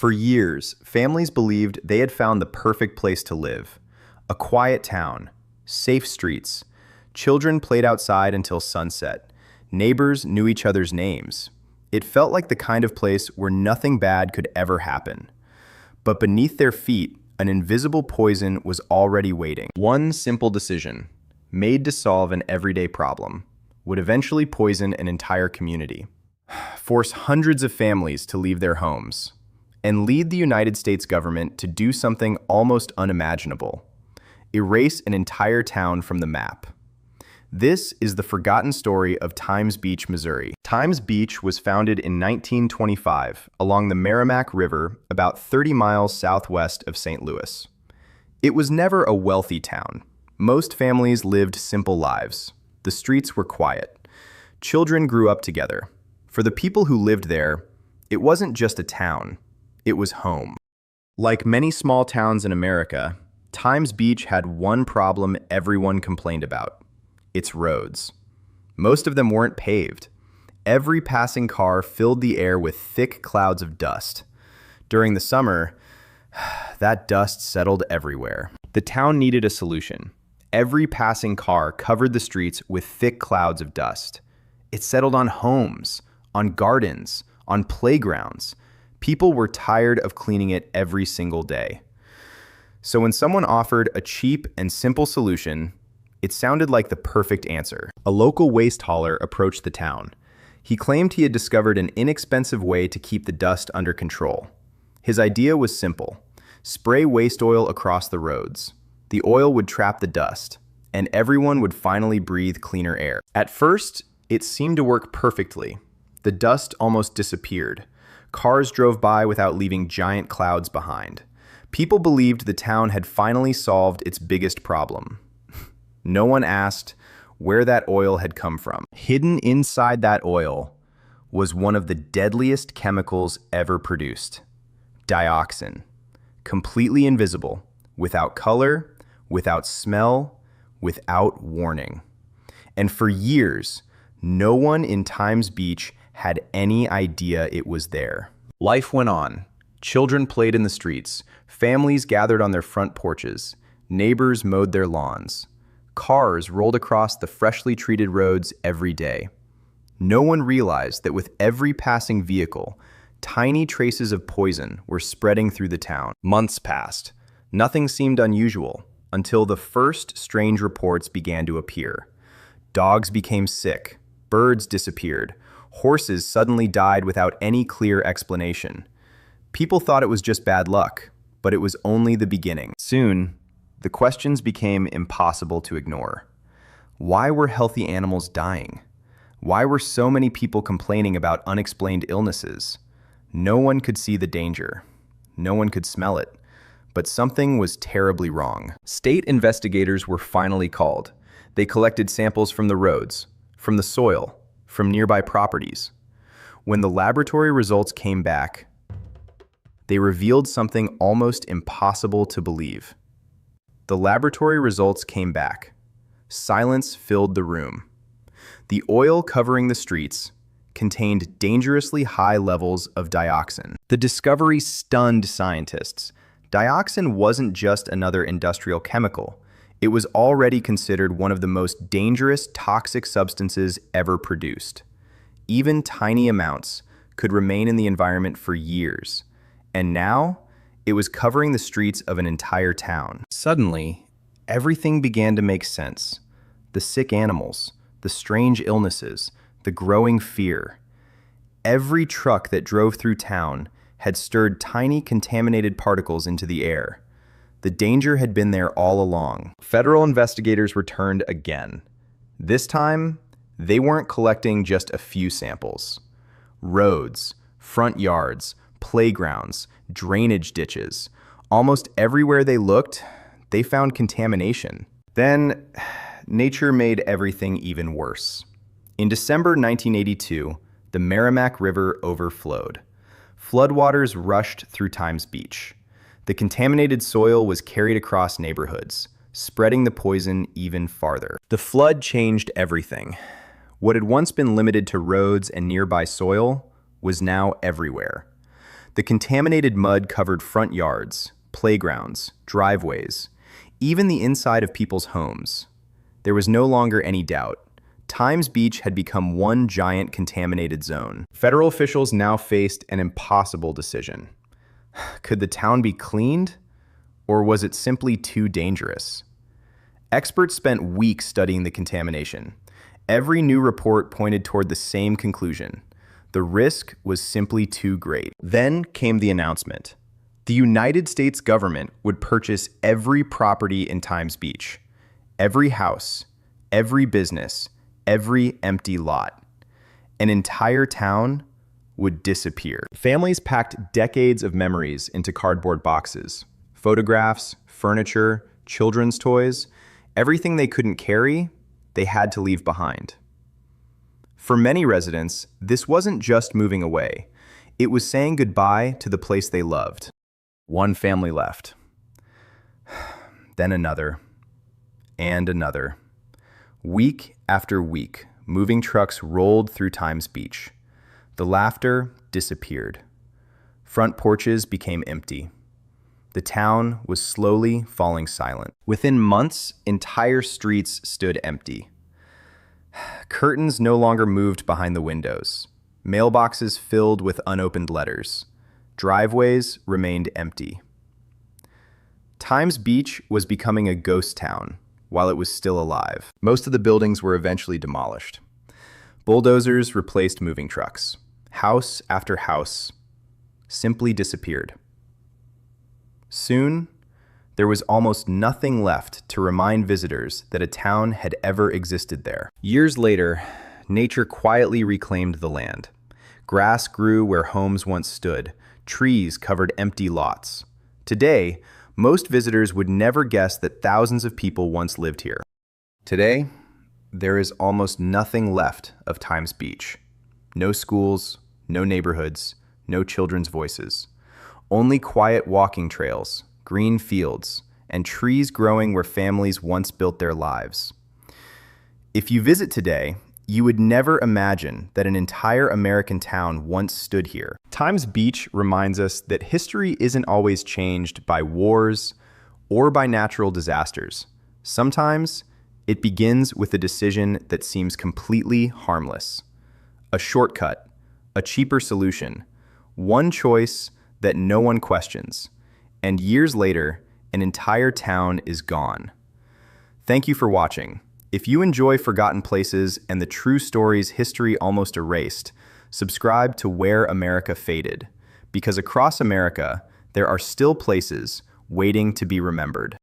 For years, families believed they had found the perfect place to live. A quiet town, safe streets, children played outside until sunset, neighbors knew each other's names. It felt like the kind of place where nothing bad could ever happen. But beneath their feet, an invisible poison was already waiting. One simple decision, made to solve an everyday problem, would eventually poison an entire community, force hundreds of families to leave their homes, and lead the United States government to do something almost unimaginable: erase an entire town from the map. This is the forgotten story of Times Beach, Missouri. Times Beach was founded in 1925 along the Merrimack River, about 30 miles southwest of St. Louis. It was never a wealthy town. Most families lived simple lives. The streets were quiet. Children grew up together. For the people who lived there, it wasn't just a town. It was home. Like many small towns in America, Times Beach had one problem everyone complained about: its roads. Most of them weren't paved. Every passing car filled the air with thick clouds of dust. During the summer, that dust settled everywhere. The town needed a solution. Every passing car covered the streets with thick clouds of dust. It settled on homes, on gardens, on playgrounds. People were tired of cleaning it every single day. So when someone offered a cheap and simple solution, it sounded like the perfect answer. A local waste hauler approached the town. He claimed he had discovered an inexpensive way to keep the dust under control. His idea was simple: spray waste oil across the roads. The oil would trap the dust, and everyone would finally breathe cleaner air. At first, it seemed to work perfectly. The dust almost disappeared. Cars drove by without leaving giant clouds behind. People believed the town had finally solved its biggest problem. No one asked where that oil had come from. Hidden inside that oil was one of the deadliest chemicals ever produced: dioxin. Completely invisible, without color, without smell, without warning. And for years, no one in Times Beach had any idea it was there. Life went on. Children played in the streets. Families gathered on their front porches. Neighbors mowed their lawns. Cars rolled across the freshly treated roads every day. No one realized that with every passing vehicle, tiny traces of poison were spreading through the town. Months passed. Nothing seemed unusual until the first strange reports began to appear. Dogs became sick. Birds disappeared. Horses suddenly died without any clear explanation. People thought it was just bad luck, but it was only the beginning. Soon, the questions became impossible to ignore. Why were healthy animals dying? Why were so many people complaining about unexplained illnesses? No one could see the danger. No one could smell it. But something was terribly wrong. State investigators were finally called. They collected samples from the roads, from the soil, from nearby properties. When the laboratory results came back, they revealed something almost impossible to believe. The laboratory results came back. Silence filled the room. The oil covering the streets contained dangerously high levels of dioxin. The discovery stunned scientists. Dioxin wasn't just another industrial chemical. It was already considered one of the most dangerous toxic substances ever produced. Even tiny amounts could remain in the environment for years. And now, it was covering the streets of an entire town. Suddenly, everything began to make sense. The sick animals, the strange illnesses, the growing fear. Every truck that drove through town had stirred tiny contaminated particles into the air. The danger had been there all along. Federal investigators returned again. This time, they weren't collecting just a few samples. Roads, front yards, playgrounds, drainage ditches. Almost everywhere they looked, they found contamination. Then, nature made everything even worse. In December 1982, the Merrimack River overflowed. Floodwaters rushed through Times Beach. The contaminated soil was carried across neighborhoods, spreading the poison even farther. The flood changed everything. What had once been limited to roads and nearby soil was now everywhere. The contaminated mud covered front yards, playgrounds, driveways, even the inside of people's homes. There was no longer any doubt. Times Beach had become one giant contaminated zone. Federal officials now faced an impossible decision. Could the town be cleaned, or was it simply too dangerous? Experts spent weeks studying the contamination. Every new report pointed toward the same conclusion. The risk was simply too great. Then came the announcement. The United States government would purchase every property in Times Beach, every house, every business, every empty lot. An entire town would disappear. Families packed decades of memories into cardboard boxes. Photographs, furniture, children's toys, everything they couldn't carry, they had to leave behind. For many residents, this wasn't just moving away. It was saying goodbye to the place they loved. One family left. Then another. And another. Week after week, moving trucks rolled through Times Beach. The laughter disappeared. Front porches became empty. The town was slowly falling silent. Within months, entire streets stood empty. Curtains no longer moved behind the windows. Mailboxes filled with unopened letters. Driveways remained empty. Times Beach was becoming a ghost town while it was still alive. Most of the buildings were eventually demolished. Bulldozers replaced moving trucks. House after house simply disappeared. Soon, there was almost nothing left to remind visitors that a town had ever existed there. Years later, nature quietly reclaimed the land. Grass grew where homes once stood. Trees covered empty lots. Today, most visitors would never guess that thousands of people once lived here. Today, there is almost nothing left of Times Beach. No schools, no neighborhoods, no children's voices. Only quiet walking trails, green fields, and trees growing where families once built their lives. If you visit today, you would never imagine that an entire American town once stood here. Times Beach reminds us that history isn't always changed by wars or by natural disasters. Sometimes it begins with a decision that seems completely harmless. A shortcut, a cheaper solution, one choice that no one questions. And years later, an entire town is gone. Thank you for watching. If you enjoy forgotten places and the true stories history almost erased, subscribe to Where America Faded, because across America, there are still places waiting to be remembered.